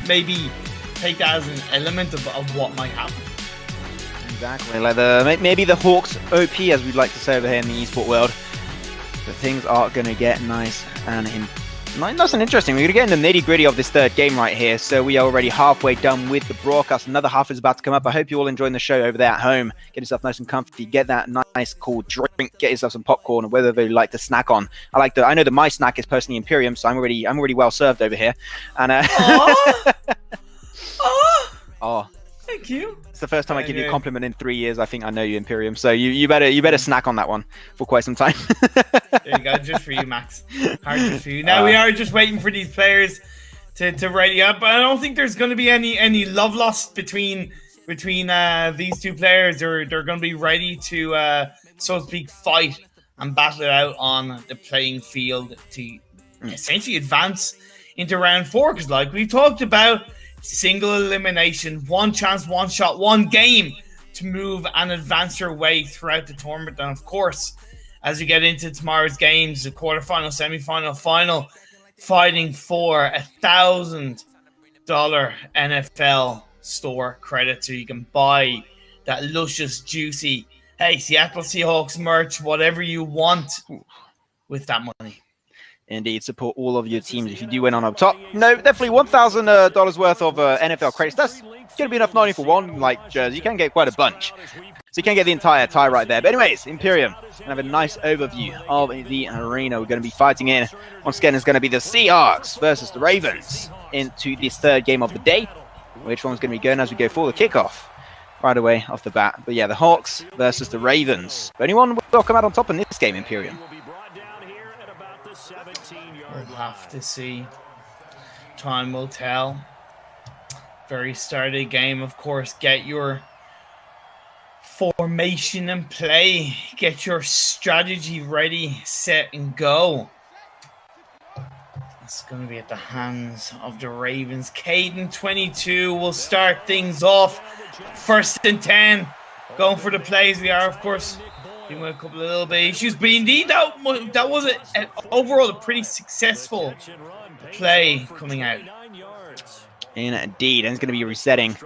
maybe take that as an element of what might happen. Exactly, like maybe the Hawks OP, as we'd like to say over here in the esport world. But things are going to get nice and interesting. We're going to get in the nitty-gritty of this third game right here. So we are already halfway done with the broadcast. Another half is about to come up. I hope you're all enjoying the show over there at home. Get yourself nice and comfy. Get that nice cool drink. Get yourself some popcorn or whatever you like to snack on. I know that my snack is personally Imperium, so I'm already well served over here. And oh. Thank you. It's the first time I give you a compliment in 3 years. I think I know you, Imperium. So you better snack on that one for quite some time. There you go, just for you, Max. Just for you. Now we are just waiting for these players to ready up. But I don't think there's going to be any love lost between these two players. They're going to be ready to, so to speak, fight and battle it out on the playing field to essentially advance into round 4. Because like we talked about, single elimination, one chance, one shot, one game to move and advance your way throughout the tournament. And of course, as we get into tomorrow's games, the quarterfinal, semi-final, final, fighting for $1,000 NFL store credit so you can buy that luscious, juicy, hey, Seattle Seahawks merch, whatever you want with that money. Indeed, support all of your teams if you do win on up top. No, definitely $1,000 worth of NFL credits. That's going to be enough not only for one jersey. You can get quite a bunch. So you can get the entire tie right there. But anyways, Imperium, going to have a nice overview of the arena. We're going to be fighting in. Once again, it's going to be the Seahawks versus the Ravens into this third game of the day. Which one's going to be going as we go for the kickoff right away off the bat. But yeah, the Hawks versus the Ravens. But anyone will come out on top in this game, Imperium? We'll have to see. Time will tell. Very start of the game, of course. Get your formation in play. Get your strategy ready, set, and go. It's going to be at the hands of the Ravens. kayden22 will start things off. 1st and 10. Going for the plays. We are, of course, with a couple of little bit issues, but indeed that was overall a pretty successful play coming out. Indeed, and it's going to be resetting.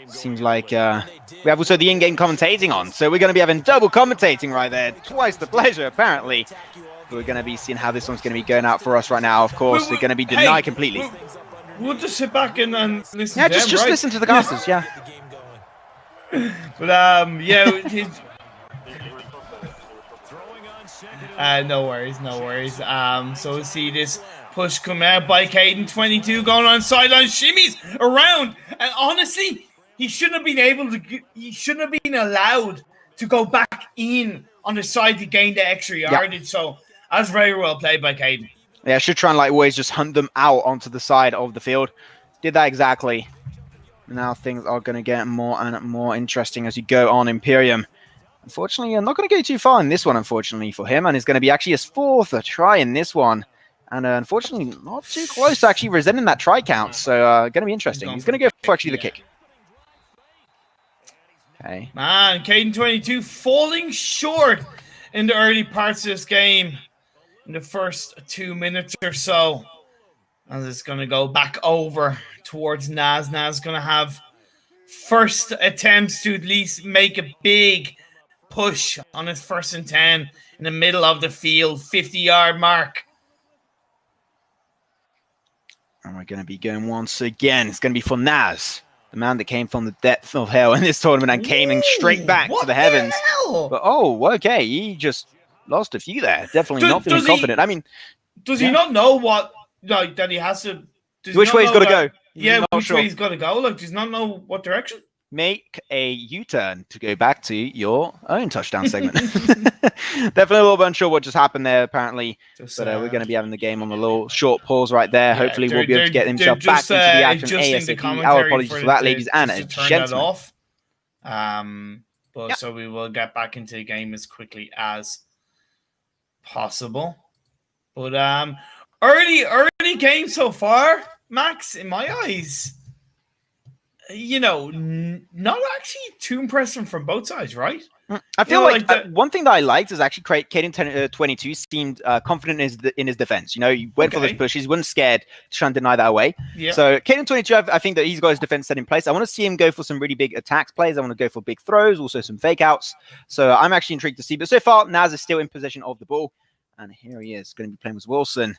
Seems like we have also the in-game commentating on, so we're going to be having double commentating right there. Twice the pleasure, apparently. But we're going to be seeing how this one's going to be going out for us right now. Of course, we're going to be denied completely. We'll just sit back and listen. Yeah, to them, just right? listen to the casters. Yeah. But yeah, no worries. So we see this push coming out by kayden22 going on sideline shimmies around, and honestly, he shouldn't have been allowed to go back in on the side to gain the extra yardage. Yep. So that's very well played by Kayden. Yeah, I should try and always just hunt them out onto the side of the field. Did that exactly. Now things are going to get more and more interesting as you go on, Imperium. Unfortunately, I'm not going to go too far in this one, unfortunately, for him. And it's going to be actually his 4th try in this one. And unfortunately, not too close to actually resenting that try count. So going to be interesting. He's going to go for actually the kick. Okay. Man, kayden22 falling short in the early parts of this game. In the first 2 minutes or so. And it's going to go back over towards Naz. Naz going to have first attempts to at least make a big push on his 1st and 10 in the middle of the field, 50-yard mark. And we're going to be going once again. It's going to be for Naz, the man that came from the depth of hell in this tournament and came in straight back to the heavens. But okay, he just lost a few there. Definitely not feeling confident. I mean, does he not know that he has to? Which way he's got to go? Yeah, which way he's got to go? Like, does he not know what direction? Make a U-turn to go back to your own touchdown segment. Definitely a little bit unsure what just happened there, apparently. But we're going to be having the game on a little short pause right there. Yeah, hopefully we'll be able to get himself back into the action ASAP. Our apologies for that, ladies and gentlemen. So we will get back into the game as quickly as possible. But early game so far, Max, in my eyes, not actually too impressive from both sides, right? I feel like one thing that I liked is actually kayden22 seemed confident in his defense. You know, he went for those pushes, he wasn't scared to try and deny that away. Yeah. So kayden22, I think that he's got his defense set in place. I want to see him go for some really big attacks plays. I want to go for big throws, also some fake outs. So I'm actually intrigued to see. But so far, Naz is still in possession of the ball. And here he is, going to be playing with Wilson.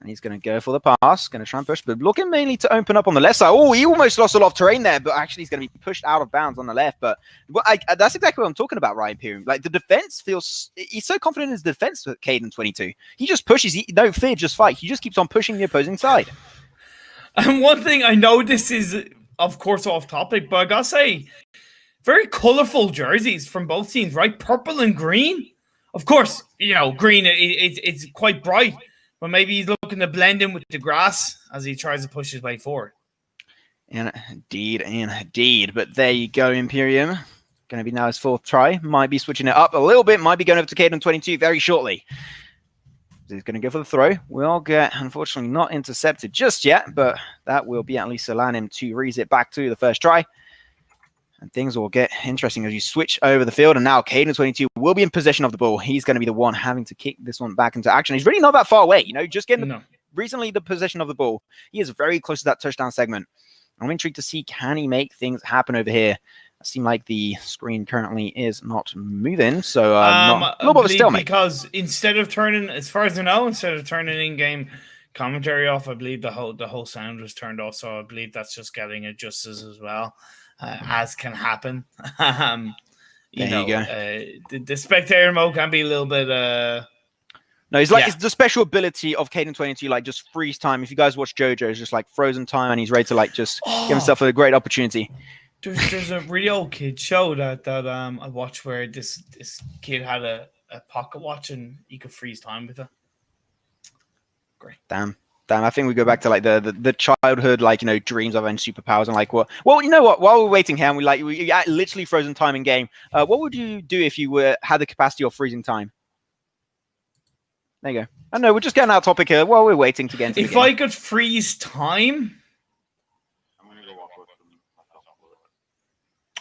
And he's going to go for the pass, going to try and push, but looking mainly to open up on the left side. Oh, he almost lost a lot of terrain there, but actually he's going to be pushed out of bounds on the left. But that's exactly what I'm talking about, right, Imperium? Like, the defense feels... He's so confident in his defense with kayden22. He just pushes. He don't fear, just fight. He just keeps on pushing the opposing side. And one thing, I know this is, of course, off topic, but I got to say, very colorful jerseys from both teams, right? Purple and green. Of course, you know, green, it's quite bright. But maybe he's looking to blend in with the grass as he tries to push his way forward. Indeed. But there you go, Imperium. Going to be now his fourth try. Might be switching it up a little bit. Might be going over to kayden22 very shortly. He's going to go for the throw. Will get, unfortunately, not intercepted just yet. But that will be at least allowing him to raise it back to the first try. And things will get interesting as you switch over the field. And now kayden22 will be in possession of the ball. He's going to be the one having to kick this one back into action. He's really not that far away. You know, just getting recently the possession of the ball. He is very close to that touchdown segment. I'm intrigued to see, can he make things happen over here? It seems like the screen currently is not moving. So a little bit of a stalemate. Because instead of turning, as far as I know, instead of turning in-game commentary off, I believe the whole sound was turned off. So I believe that's just getting adjusted as well. As can happen. You go. The spectator mode can be a little bit... No, it's like it's the special ability of kayden22, like just freeze time. If you guys watch JoJo, it's just like frozen time and he's ready to like just give himself a great opportunity. There's a really old kid show that I watched where this kid had a pocket watch and he could freeze time with it. Great. Damn, I think we go back to like the childhood, like, you know, dreams of having superpowers and like what? Well, you know what? While we're waiting here, and we literally frozen time in game. What would you do if you had the capacity of freezing time? There you go. I know we're just getting out of topic here while we're waiting to get into the game. If I could freeze time,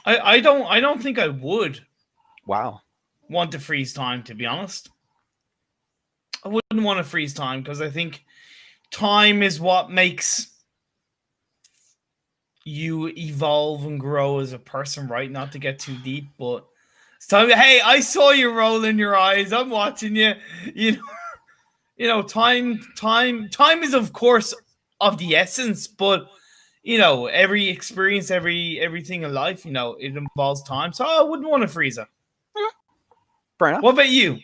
I don't think I would. Wow. Want to freeze time, to be honest. I wouldn't want to freeze time because I think time is what makes you evolve and grow as a person, right? Not to get too deep, but it's time. Hey, I saw you rolling your eyes. I'm watching you. You know, time is of course of the essence, but you know, every experience, everything in life, you know, it involves time. So I wouldn't want to freeze it. Fair enough. What about you?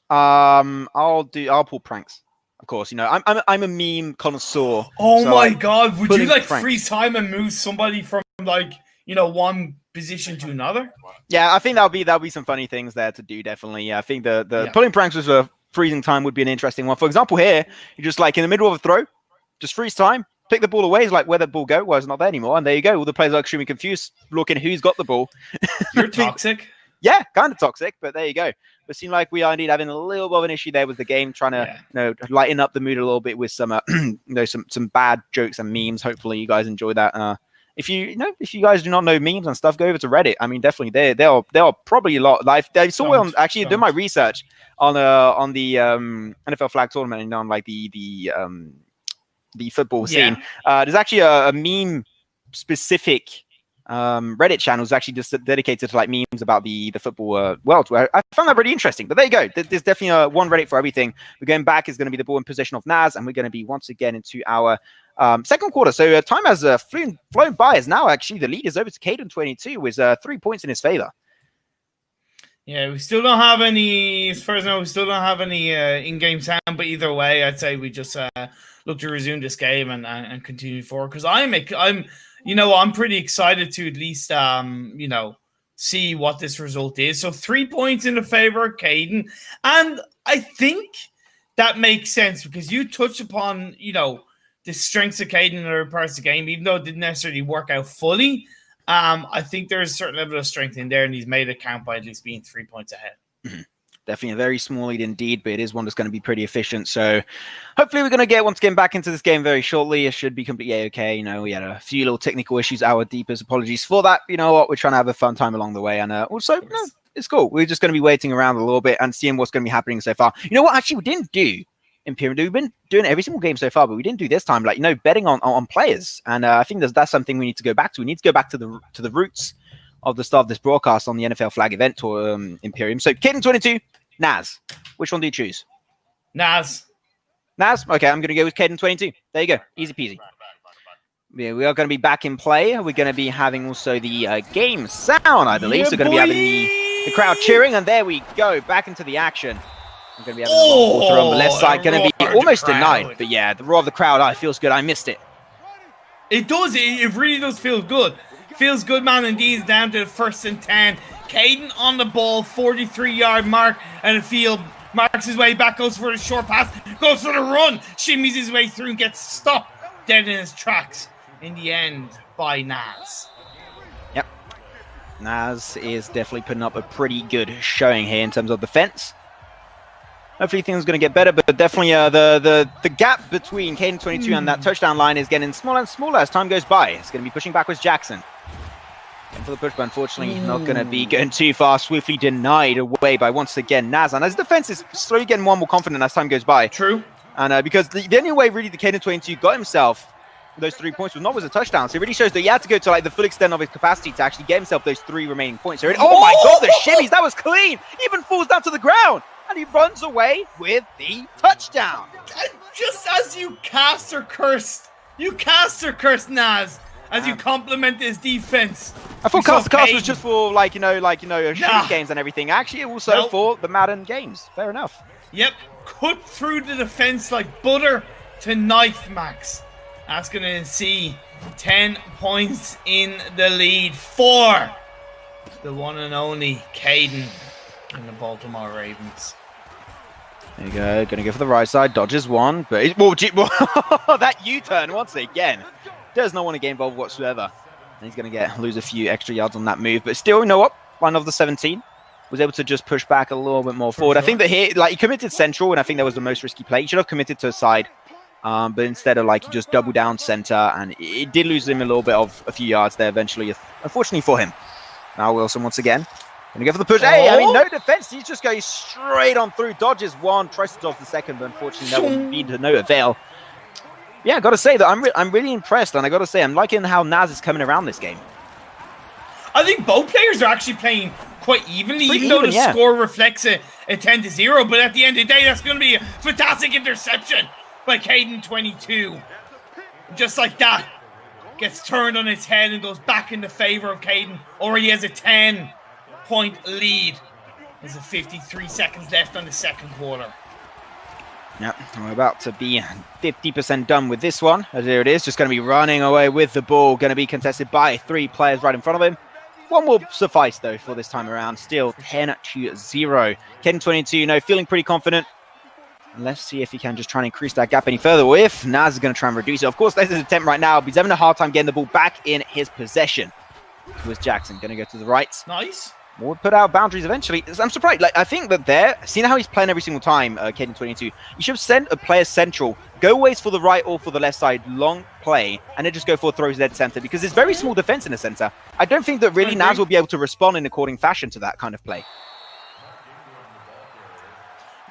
I'll pull pranks. Of course, you know, I'm a meme connoisseur. Oh so my god, would you like freeze time and move somebody from like, you know, one position to another? Yeah, I think that'll be some funny things there to do, definitely. Yeah, I think the pulling pranks with a freezing time would be an interesting one. For example, here, you're just like in the middle of a throw, just freeze time, pick the ball away, it's like where the ball go? Well, it's not there anymore, and there you go. All the players are extremely confused, looking who's got the ball. You're toxic. Yeah, kind of toxic, but there you go. It seemed like we are indeed having a little bit of an issue there with the game, trying to you know, lighten up the mood a little bit with some you know, some bad jokes and memes. Hopefully, you guys enjoy that. If you guys do not know memes and stuff, go over to Reddit. I mean, definitely they are probably a lot. Like they saw on actually doing my research on the NFL Flag Tournament and on like the football scene. There's actually a meme specific Reddit channels actually just dedicated to like memes about the football world. Where I found that really interesting. But there you go. There's definitely one Reddit for everything. We're going back is going to be the ball in possession of Naz, and we're going to be once again into our second quarter. So time has flown by. As now actually the lead is over to kayden22 with 3 points in his favor. Yeah, we still don't have any, as far as I know, we still don't have any in-game sound, but either way, I'd say we just look to resume this game and continue forward. Because I'm pretty excited to at least, you know, see what this result is. So 3 points in the favor of Kayden. And I think that makes sense because you touched upon, you know, the strengths of Kayden in other parts of the game, even though it didn't necessarily work out fully. I think there's a certain level of strength in there, and he's made it count by at least being 3 points ahead. Definitely a very small lead indeed, but it is one that's going to be pretty efficient. So hopefully we're going to get once again back into this game very shortly. It should be completely okay. You know, we had a few little technical issues. Our deepest apologies for that. You know what? We're trying to have a fun time along the way. And also, no, it's cool. We're just going to be waiting around a little bit and seeing what's going to be happening so far. You know what? Actually, we didn't do Imperium. We've been doing every single game so far, but we didn't do this time. Like, you know, betting on players. And I think that's something we need to go back to. We need to go back to the roots of the start of this broadcast on the NFL Flag event or Imperium. So, kayden22. Naz, which one do you choose? Naz. Naz? Okay, I'm going to go with kayden22. There you go. Easy peasy. Yeah, we are going to be back in play. We're going to be having also the game sound, I believe. Yeah, so we're going to be having the crowd cheering. And there we go. Back into the action. We're going to be having the water on the left side. Going to be almost denied. But yeah, the roar of the crowd, it feels good. I missed it. It does. It really does feel good. Feels good, man. Indeed, down to the 1st and 10. Kayden on the ball, 43-yard mark, and the field marks his way back, goes for the short pass, goes for the run, shimmies his way through and gets stopped dead in his tracks in the end by Naz. Yep. Naz is definitely putting up a pretty good showing here in terms of defense. Hopefully things are going to get better, but definitely the gap between kayden22 and that touchdown line is getting smaller and smaller as time goes by. It's going to be pushing backwards Jackson. For the push, but unfortunately not going to be going too far. Swiftly denied away by once again Naz. And his defense is slowly getting more and more confident as time goes by. True. And because the only way really the kayden22 got himself those 3 points was not a touchdown. So it really shows that he had to go to like the full extent of his capacity to actually get himself those 3 remaining points. So oh my God, the shimmies, that was clean. He even falls down to the ground and he runs away with the touchdown. Just as you cast or cursed Naz. As you compliment his defense. I thought cast was just for shooting games and everything. Actually, also for the Madden games. Fair enough. Yep, cut through the defense like butter to knife, Max. That's going to see 10 points in the lead for the one and only Kayden and the Baltimore Ravens. There you go. Going to go for the right side. Dodges one, but that U-turn once again. Does not want to get involved whatsoever. And he's going to lose a few extra yards on that move. But still, you know what? Line of the 17 was able to just push back a little bit more forward. Sure. I think that here, he committed central, and I think that was the most risky play. He should have committed to a side. But instead of he just doubled down center, and it did lose him a little bit of a few yards there eventually, unfortunately for him. Now Wilson once again. Going to go for the push. Hey, I mean, no defense. He's just going straight on through. Dodges one, tries to dodge the second, but unfortunately that will be to no avail. Yeah, I got to say that I'm really impressed, and I got to say I'm liking how Naz is coming around this game. I think both players are actually playing quite evenly, even though the score reflects a 10-0. But at the end of the day, that's going to be a fantastic interception by kayden22. Just like that, gets turned on its head and goes back in the favor of Kayden. Already has a 10-point lead. There's 53 seconds left on the second quarter. Yep, we're about to be 50% done with this one. As there it is, just going to be running away with the ball. Going to be contested by 3 players right in front of him. One will suffice, though, for this time around. Still 10-0. kayden22, feeling pretty confident. Let's see if he can just try and increase that gap any further. Or if Naz is going to try and reduce it. Of course, that's his attempt right now, but he's having a hard time getting the ball back in his possession. Here's Jackson going to go to the right. Nice. We'll put out boundaries eventually. I'm surprised. I think that seeing how he's playing every single time, kayden22, you should have sent a player central, go always for the right or for the left side, long play, and then just go for throws dead center because there's very small defense in the center. I don't think that really Naz will be able to respond in according fashion to that kind of play.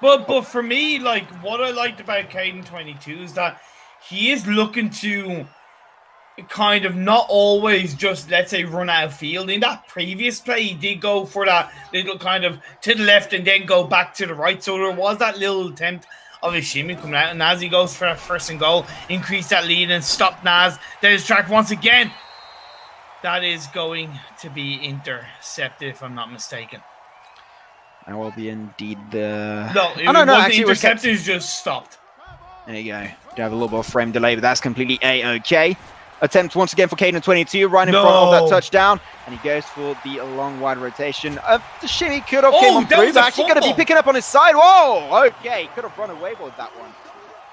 But for me, what I liked about kayden22 is that he is looking to kind of not always just, let's say, run out of field. In that previous play, he did go for that little kind of to the left and then go back to the right. So there was that little attempt of a shimmy coming out. And as he goes for that 1st and goal, increase that lead and stop Naz. There's track once again. That is going to be intercepted, if I'm not mistaken. That will be indeed the... No, actually, intercepted is just stopped. There you go. You have a little bit of frame delay, but that's completely A-okay. Attempt once again for kayden22, right in front of that touchdown. And he goes for the long, wide rotation. The shimmy could have came on through, but actually going to be picking up on his side. Whoa! Okay, could have run away with that one.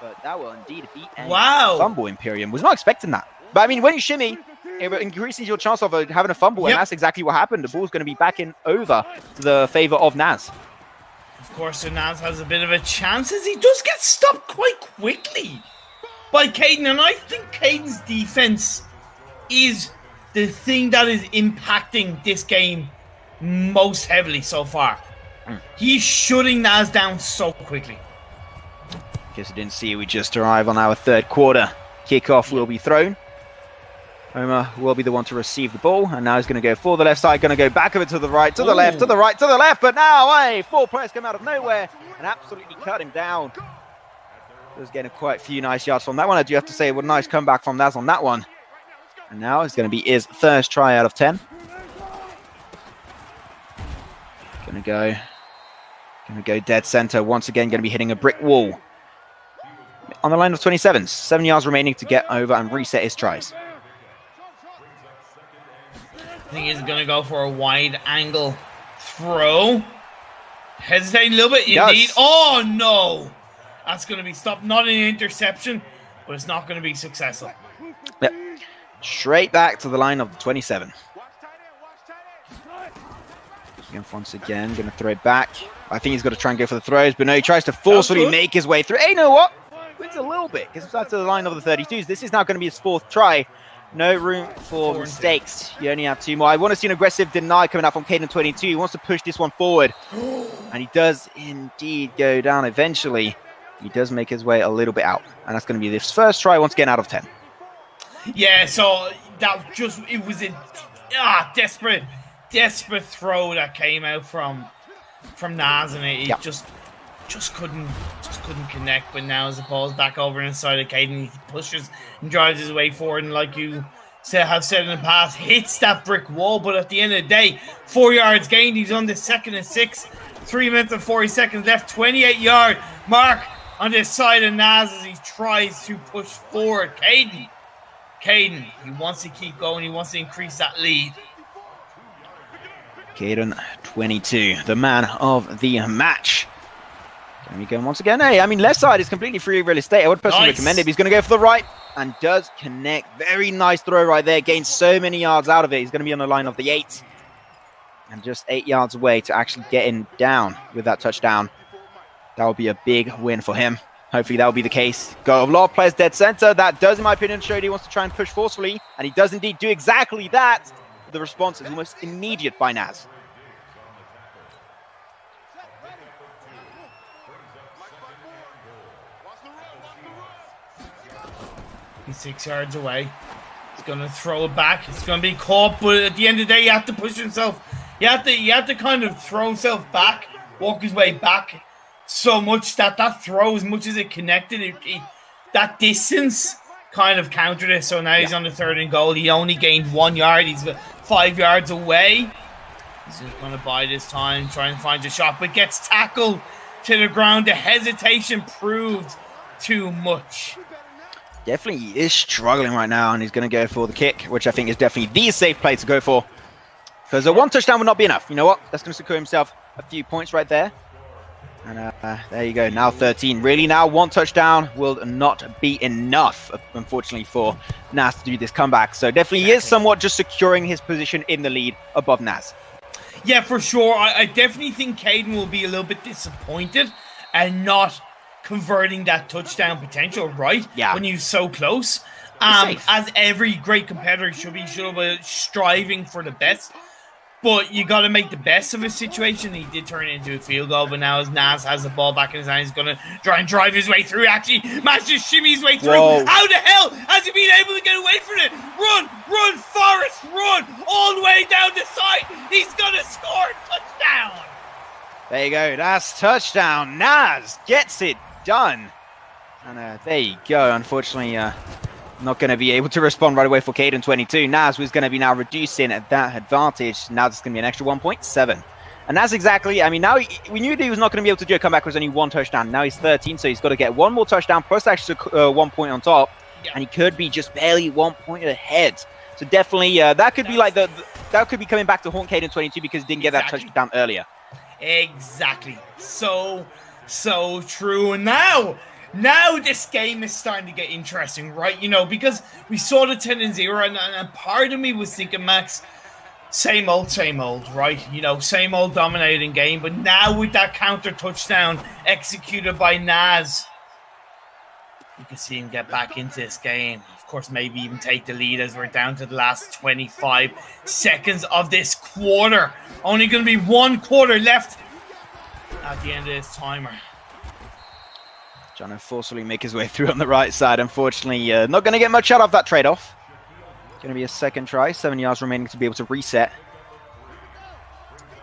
But that will indeed be a fumble, Imperium. Was not expecting that. But I mean, when you shimmy, it increases your chance of having a fumble, and that's exactly what happened. The ball's going to be back in over to the favor of Naz. Of course, so Naz has a bit of a chance as he does get stopped quite quickly by Kayden. And I think Kayden's defense is the thing that is impacting this game most heavily so far. He's shutting Naz down so quickly. Guess I didn't see we just arrived on our third quarter. Kickoff will be thrown. Homer will be the one to receive the ball, and now he's going to go for the left side, going to go back of it to the right, to the left, to the right, to the left, but now, four players come out of nowhere and absolutely cut him down. He was getting quite a few nice yards from that one. I do have to say, what a nice comeback from Naz on that one. And now it's going to be his first try out of 10. Going to go dead center once again, going to be hitting a brick wall. On the line of 27, 7 yards remaining to get over and reset his tries. I think he's going to go for a wide angle throw. Hesitating a little bit, indeed. Oh, no. That's going to be stopped. Not an interception, but it's not going to be successful. Yep. Straight back to the line of 27. Once again, going to throw it back. I think he's got to try and go for the throws, but no, he tries to forcefully make his way through. Hey, you know what? Wins a little bit. Gets back to the line of the 32s. This is now going to be his fourth try. No room for mistakes. You only have 2 more. I want to see an aggressive deny coming out from kayden22. He wants to push this one forward. And he does indeed go down eventually. He does make his way a little bit out. And that's going to be this first try once again out of 10. Yeah, so that just, it was a desperate throw that came out from Naz, and it just couldn't connect. But now as the ball's back over inside of Kayden, he pushes and drives his way forward, and like you have said in the past, hits that brick wall. But at the end of the day, 4 yards gained. He's on the 2nd and 6, 3 minutes and 40 seconds left. 28-yard mark on this side of Naz as he tries to push forward. Kayden, he wants to keep going. He wants to increase that lead. kayden22, the man of the match. Can we go once again? Hey, I mean, left side is completely free of real estate. I would personally recommend it. He's going to go for the right and does connect. Very nice throw right there. Gains so many yards out of it. He's going to be on the line of the 8. And just 8 yards away to actually getting down with that touchdown. That will be a big win for him. Hopefully that will be the case. Got a lot of players dead center. That does, in my opinion, show that he wants to try and push forcefully. And he does indeed do exactly that. The response is almost immediate by Naz. He's 6 yards away. He's going to throw it back. It's going to be caught, but at the end of the day, you have to push himself. You have to kind of throw himself back, walk his way back so much that throw, as much as it connected, that distance kind of countered it. So now he's on the 3rd and goal. He only gained 1 yard. He's 5 yards away. He's just going to bide his time, trying to find a shot, but gets tackled to the ground. The hesitation proved too much. Definitely is struggling right now, and he's going to go for the kick, which I think is definitely the safe play to go for. Because one touchdown would not be enough. You know what? That's going to secure himself a few points right there. And there you go. Now 13. Really now, 1 touchdown will not be enough, unfortunately, for Naz to do this comeback. So definitely he is somewhat just securing his position in the lead above Naz. Yeah, for sure. I definitely think Kayden will be a little bit disappointed and not converting that touchdown potential, right? Yeah. When you're so close. As every great competitor should be striving for the best. But you got to make the best of a situation. He did turn it into a field goal, but now as Naz has the ball back in his hand, he's going to try and drive his way through. Actually, managed to shimmy his way through. Whoa. How the hell has he been able to get away from it? Run, Forrest, run all the way down the side. He's going to score a touchdown. There you go. That's touchdown. Naz gets it done. And there you go. Unfortunately, not going to be able to respond right away for kayden22. Naz was going to be now reducing that advantage. Now it's going to be an extra 1.7. And that's exactly, I mean, now we knew that he was not going to be able to do a comeback with only 1 touchdown. Now he's 13, so he's got to get 1 more touchdown plus actually 1 point on top. Yeah. And he could be just barely 1 point ahead. So definitely, that could be like that could be coming back to haunt kayden22 because he didn't get that touchdown earlier. Exactly. So true. And now this game is starting to get interesting, right? You know, because we saw the 10-0, and part of me was thinking, Max, Same old, right? You know, same old dominating game. But now with that counter touchdown executed by Naz, you can see him get back into this game. Of course, maybe even take the lead as we're down to the last 25 seconds of this quarter. Only going to be one quarter left at the end of this timer. Trying to forcefully make his way through on the right side. Unfortunately, not going to get much out of that trade-off. Going to be a second try. 7 yards remaining to be able to reset.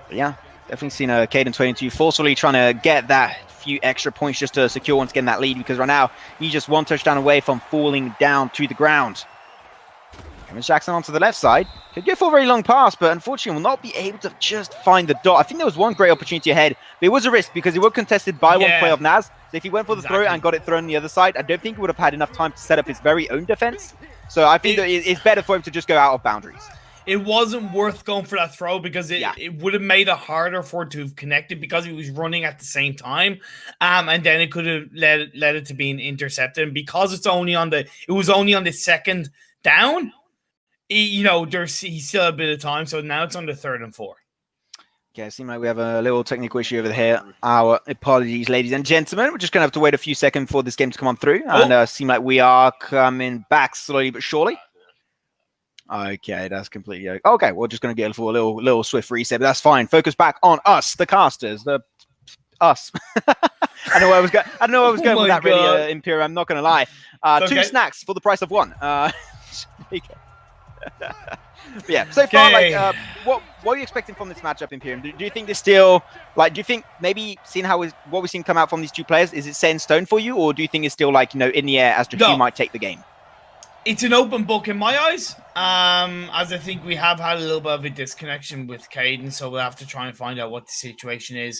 But yeah, definitely seen a kayden22 forcefully trying to get that few extra points just to secure once again that lead, because right now he's just one touchdown away from falling down to the ground. Cameron Jackson onto the left side. Could go for a very long pass, but unfortunately will not be able to just find the dot. I think there was one great opportunity ahead, but it was a risk because he was contested by one play of Naz. So if he went for the throw and got it thrown on the other side, I don't think he would have had enough time to set up his very own defense. So I think that it's better for him to just go out of boundaries. It wasn't worth going for that throw because it would have made it harder for it to have connected because he was running at the same time. And then it could have led it to being intercepted. And because it was only on the second down, he still had a bit of time. So now it's on the 3rd and 4. Okay, it seems like we have a little technical issue over here. Our apologies, ladies and gentlemen. We're just going to have to wait a few seconds for this game to come on through. And seem like we are coming back slowly but surely. Okay, that's completely okay. Okay, we're just going to get a little swift reset, but that's fine. Focus back on us, the casters, us. I know where I was going with that, really, Imperial. I'm not going to lie. 2 snacks for the price of 1. Yeah, so far, what are you expecting from this matchup, Imperium? Do you think there's still, do you think maybe seeing what we've seen come out from these two players, is it set in stone for you, or do you think it's still in the air as to who might take the game? It's an open book in my eyes, as I think we have had a little bit of a disconnection with Kayden, so we'll have to try and find out what the situation is.